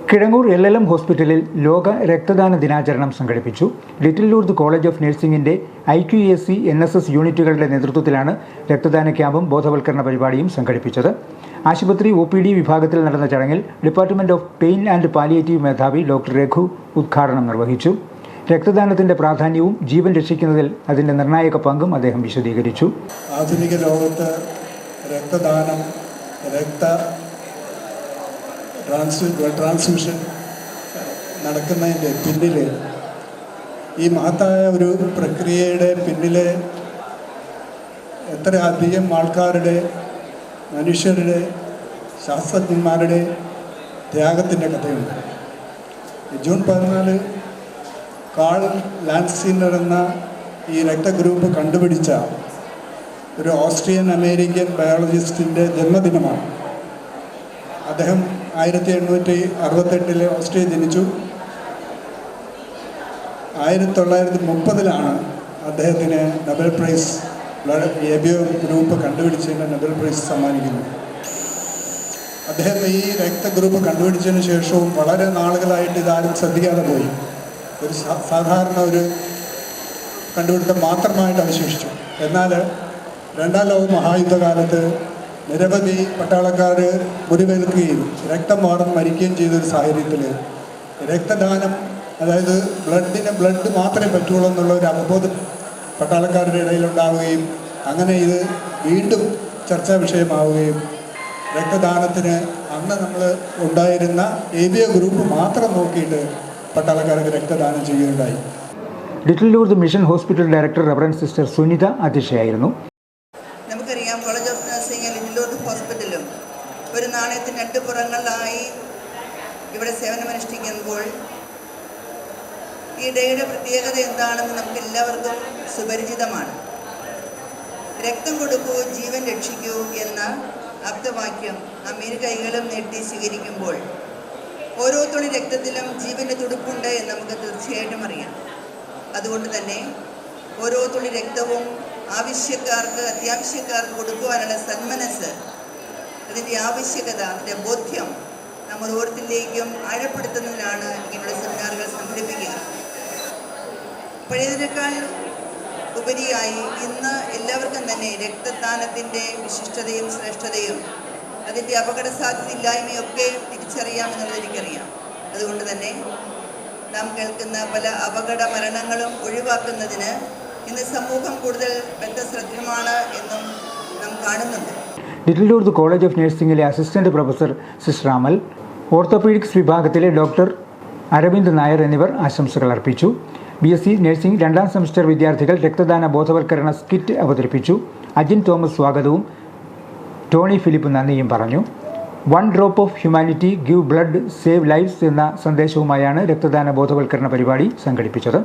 Kizhangur LLM ഹോസ്പിറ്റലിൽ ലോക രക്തദാന ദിനാചരണം സംഘടിപ്പിച്ചു. ലിറ്റിൽ ലൂർദ് കോളേജ് ഓഫ് നഴ്സിംഗിന്റെ IQAC NSS യൂണിറ്റുകളുടെ നേതൃത്വത്തിലാണ് രക്തദാന ക്യാമ്പും ബോധവൽക്കരണ പരിപാടിയും സംഘടിപ്പിച്ചത്. ആശുപത്രി OPD വിഭാഗത്തിൽ നടന്ന ചടങ്ങിൽ department of pain and palliative മേധാവി ഡോക്ടർ രഘു ഉദ്ഘാടനം നിർവഹിച്ചു. രക്തദാനത്തിന്റെ പ്രാധാന്യവും ജീവൻ രക്ഷിക്കുന്നതിൽ അതിന്റെ നിർണായക പങ്കും അദ്ദേഹം വിശദീകരിച്ചു. ആധുനിക ലോകത്ത് രക്തദാനം, ട്രാൻസ്ഫ്യൂഷൻ നടക്കുന്നതിൻ്റെ പിന്നിൽ, ഈ മഹത്തായ ഒരു പ്രക്രിയയുടെ പിന്നിൽ എത്ര അധികം ആൾക്കാരുടെ, മനുഷ്യരുടെ, ശാസ്ത്രജ്ഞന്മാരുടെ ത്യാഗത്തിൻ്റെ കഥയുണ്ട്. ജൂൺ 14 കാൾ ലാൻഡ്സീനർ എന്ന ഈ രക്തഗ്രൂപ്പ് കണ്ടുപിടിച്ച ഒരു ഓസ്ട്രിയൻ അമേരിക്കൻ ബയോളജിസ്റ്റിൻ്റെ ജന്മദിനമാണ്. അദ്ദേഹം 1868 ഓസ്ട്രിയ ജനിച്ചു. 1930 അദ്ദേഹത്തിന് നൊബേൽ പ്രൈസ്, എബിയോ ഗ്രൂപ്പ് കണ്ടുപിടിച്ചതിന് നൊബേൽ പ്രൈസ് സമ്മാനിക്കുന്നു. അദ്ദേഹം ഈ രക്തഗ്രൂപ്പ് കണ്ടുപിടിച്ചതിന് ശേഷവും വളരെ നാളുകളായിട്ട് ഇതാരും ശ്രദ്ധിക്കാതെ പോയി. ഒരു സാധാരണ ഒരു കണ്ടുപിടുത്തം മാത്രമായിട്ട് അവശേഷിച്ചു. എന്നാൽ രണ്ടാം ലോക മഹായുദ്ധകാലത്ത് നിരവധി പട്ടാളക്കാർ മുറിവേൽക്കുകയും രക്തം വാർന്ന് മരിക്കുകയും ചെയ്തൊരു സാഹചര്യത്തിൽ രക്തദാനം, അതായത് ബ്ലഡ് മാത്രമേ പറ്റുള്ളൂ എന്നുള്ള ഒരു അവബോധം പട്ടാളക്കാരുടെ ഇടയിലുണ്ടാവുകയും അങ്ങനെ ഇത് വീണ്ടും ചർച്ചാ വിഷയമാവുകയും രക്തദാനത്തിന് അന്ന് നമ്മൾ ഉണ്ടായിരുന്ന എബിയോ ഗ്രൂപ്പ് മാത്രം നോക്കിയിട്ട് പട്ടാളക്കാർക്ക് രക്തദാനം ചെയ്യുകയുണ്ടായി. Little Lourdes mission hospital director reverend sister Sunitha അധ്യക്ഷയായിരുന്നു. നമുക്കറിയാം, college of nursing little Lourdes ഹോസ്പിറ്റലും ഒരു നാണയത്തിന് 2 പുറങ്ങളിലായി ഇവിടെ സേവനമനുഷ്ഠിക്കുമ്പോൾ ഈ ഡേയുടെ പ്രത്യേകത എന്താണെന്ന് നമുക്ക് എല്ലാവർക്കും സുപരിചിതമാണ്. രക്തം കൊടുക്കൂ, ജീവൻ രക്ഷിക്കൂ എന്ന ആപ്തവാക്യം നാം ഇരു കൈകളും നീട്ടി സ്വീകരിക്കുമ്പോൾ ഓരോ തുള്ളി രക്തത്തിലും ജീവൻ്റെ തുടിപ്പുണ്ട് എന്ന് നമുക്ക് തീർച്ചയായിട്ടും അറിയാം. അതുകൊണ്ട് തന്നെ ഓരോ തുള്ളി രക്തവും ആവശ്യക്കാർക്ക്, അത്യാവശ്യക്കാർക്ക് കൊടുക്കുവാനുള്ള സന്മനസ്, അതിൻ്റെ ആവശ്യകത, അതിൻ്റെ ബോധ്യം നമ്മൾ ഓരോരുത്തരിലേക്കും ആഴപ്പെടുത്തുന്നതിനാണ് ഇങ്ങനെയുള്ള സെമിനാറുകൾ സംഘടിപ്പിക്കുക. പഴയതിനേക്കാൾ ഉപരിയായി ഇന്ന് എല്ലാവർക്കും തന്നെ രക്തദാനത്തിൻ്റെ വിശിഷ്ടതയും ശ്രേഷ്ഠതയും അതിൻ്റെ അപകട സാധ്യതയില്ലായ്മയൊക്കെ തിരിച്ചറിയാമെന്നുള്ളത് എനിക്കറിയാം. അതുകൊണ്ട് തന്നെ നാം കേൾക്കുന്ന പല അപകട മരണങ്ങളും ഒഴിവാക്കുന്നതിന് ഇന്ന് സമൂഹം കൂടുതൽ ബദ്ധശ്രദ്ധമാണ് എന്നും നാം കാണുന്നുണ്ട്. ലിറ്റിൽ ലൂർദ് കോളേജ് ഓഫ് നഴ്സിംഗിലെ assistant professor sister Amal, orthopaedics വിഭാഗത്തിലെ ഡോക്ടർ അരവിന്ദ് നായർ എന്നിവർ ആശംസകൾ അർപ്പിച്ചു. BSc നഴ്സിംഗ് 2ാം സെമസ്റ്റർ വിദ്യാർത്ഥികൾ രക്തദാന ബോധവൽക്കരണ സ്കിറ്റ് അവതരിപ്പിച്ചു. അജിൻ തോമസ് സ്വാഗതവും ടോണി ഫിലിപ്പ് നന്ദിയും പറഞ്ഞു. 1 drop of humanity, give blood, save lives എന്ന സന്ദേശവുമായാണ് രക്തദാന ബോധവൽക്കരണ പരിപാടി സംഘടിപ്പിച്ചത്.